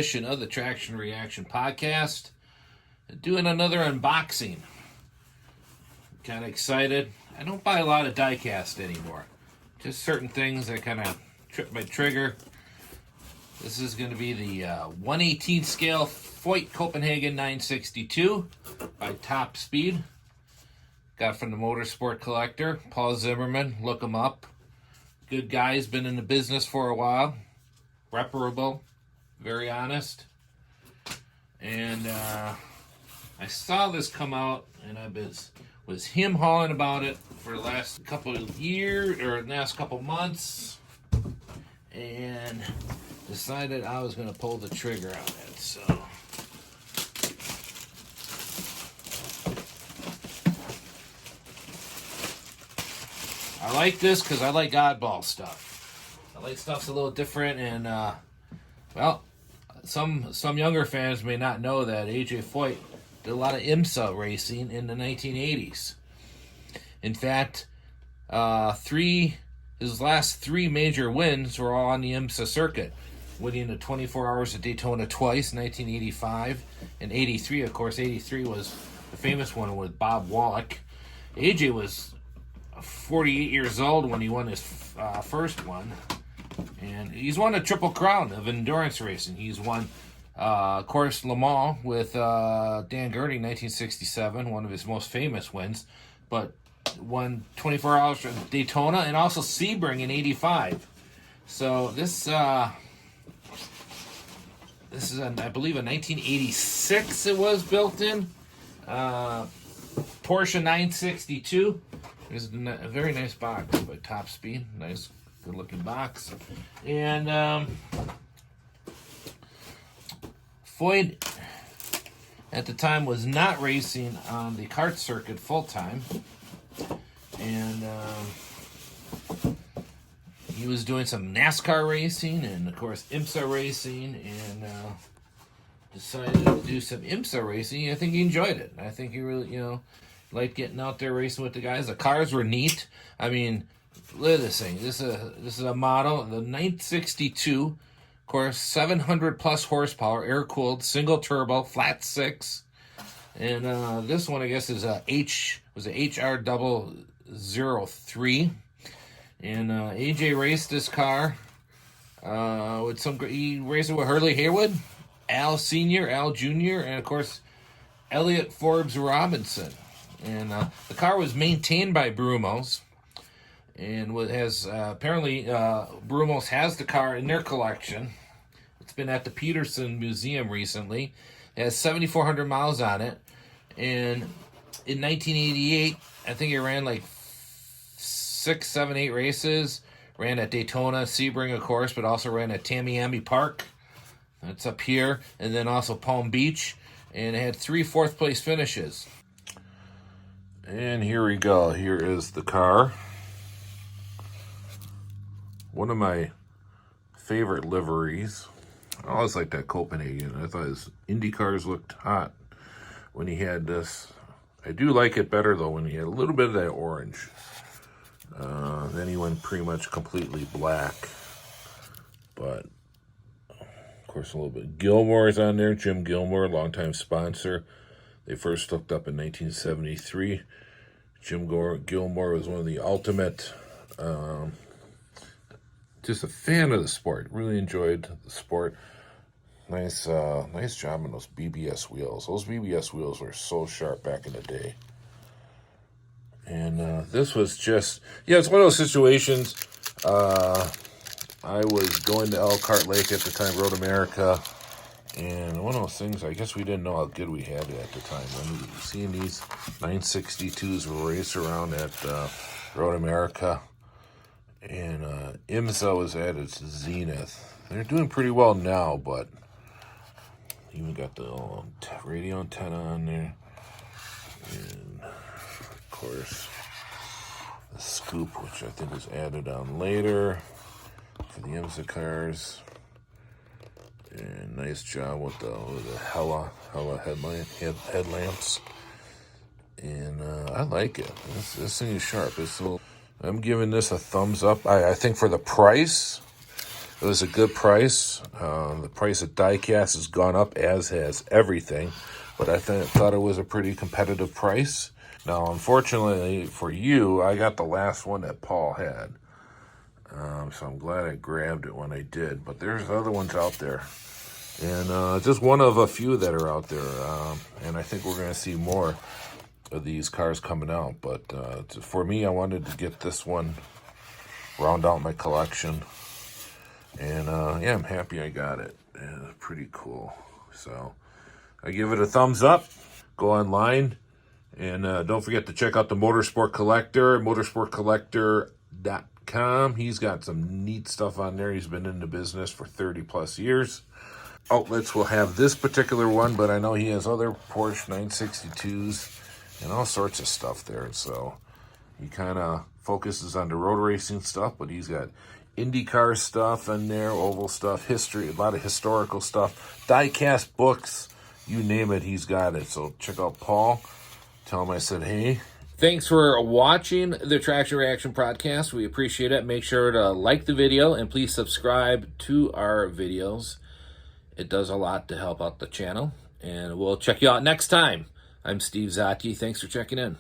edition of the Traction Reaction Podcast. Doing another unboxing. Kind of excited. I don't buy a lot of die-cast anymore. Just certain things that kind of trip my trigger. This is going to be the 1/18 scale Foyt Copenhagen 962 by TopSpeed. Got from the Motorsport Collector, Paul Zimmerman. Look him up. Good guy. He's been in the business for a while. Reparable. Very honest. And I saw this come out, and I was him-hawing about it for the last couple of years, or the last couple of months, and decided I was going to pull the trigger on it. So I like this because I like oddball stuff. I like stuff's a little different, and well, some younger fans may not know that A.J. Foyt did a lot of IMSA racing in the 1980s. In fact, his last three major wins were all on the IMSA circuit, winning the 24 Hours of Daytona twice, 1985 and 83. Of course, 83 was the famous one with Bob Wallach. AJ was 48 years old when he won his first one, and he's won a triple crown of endurance racing. He's won, of course, Le Mans with Dan Gurney, 1967, one of his most famous wins, but won 24 Hours from Daytona and also Sebring in 85. So this is, I believe, a 1986 it was built in. Porsche 962. There's a very nice box by TopSpeed. Nice, good-looking box. And Foyt, at the time, was not racing on the kart circuit full-time. And he was doing some NASCAR racing and, of course, IMSA racing, and decided to do some IMSA racing. I think he enjoyed it. I think he really, liked getting out there racing with the guys. The cars were neat. I mean, look at this thing. This is a model, the 962. Of course, 700 plus horsepower, air-cooled, single turbo, flat six. And this one, I guess, is a HR 003. And AJ raced this car with he raced it with Hurley Haywood, Al Sr., Al Jr., and of course Elliott Forbes Robinson. And the car was maintained by Brumos, and has apparently Brumos has the car in their collection. It's been at the Peterson Museum recently. It has 7,400 miles on it, and in 1988, I think it ran like 6, 7, 8 races. Ran at Daytona, Sebring, of course, but also ran at Tamiami Park. That's up here. And then also Palm Beach. And it had 3 fourth-place finishes. And here we go. Here is the car. One of my favorite liveries. I always liked that Copenhagen. I thought his Indy cars looked hot when he had this. I do like it better, though, when he had a little bit of that orange. Then he went pretty much completely black. But, of course, a little bit. Gilmore's on there. Jim Gilmore, longtime sponsor. They first hooked up in 1973. Jim Gilmore was one of the ultimate, just a fan of the sport. Really enjoyed the sport. Nice job on those BBS wheels. Those BBS wheels were so sharp back in the day. And this was just, it's one of those situations. I was going to Elkhart Lake at the time, Road America, and one of those things, I guess we didn't know how good we had it at the time. I mean, seeing these 962s race around at Road America, and IMSA was at its zenith. They're doing pretty well now, but even got the radio antenna on there, and of course the scoop, which I think was added on later for the IMSA cars. And nice job with the Hella headlamps. And I like it. This thing is sharp. I'm giving this a thumbs up. I think for the price, It was a good price. The price of die-cast has gone up, as has everything. But I thought it was a pretty competitive price. Now, unfortunately for you, I got the last one that Paul had. So I'm glad I grabbed it when I did. But there's other ones out there. And just one of a few that are out there. And I think we're going to see more of these cars coming out. But for me, I wanted to get this one, round out my collection. And yeah, I'm happy I got it. Yeah, it's pretty cool. So I give it a thumbs up. Go online. And don't forget to check out the Motorsport Collector, motorsportcollector.com. He's got some neat stuff on there. He's been in the business for 30 plus years. Outlets will have this particular one, but I know he has other Porsche 962s and all sorts of stuff there. So he kind of focuses on the road racing stuff, but he's got IndyCar stuff in there, oval stuff, history, a lot of historical stuff, die-cast books, you name it, he's got it. So check out Paul. Tell him I said, hey. Thanks for watching the Traction Reaction Podcast. We appreciate it. Make sure to like the video and please subscribe to our videos. It does a lot to help out the channel. And we'll check you out next time. I'm Steve Zaki. Thanks for checking in.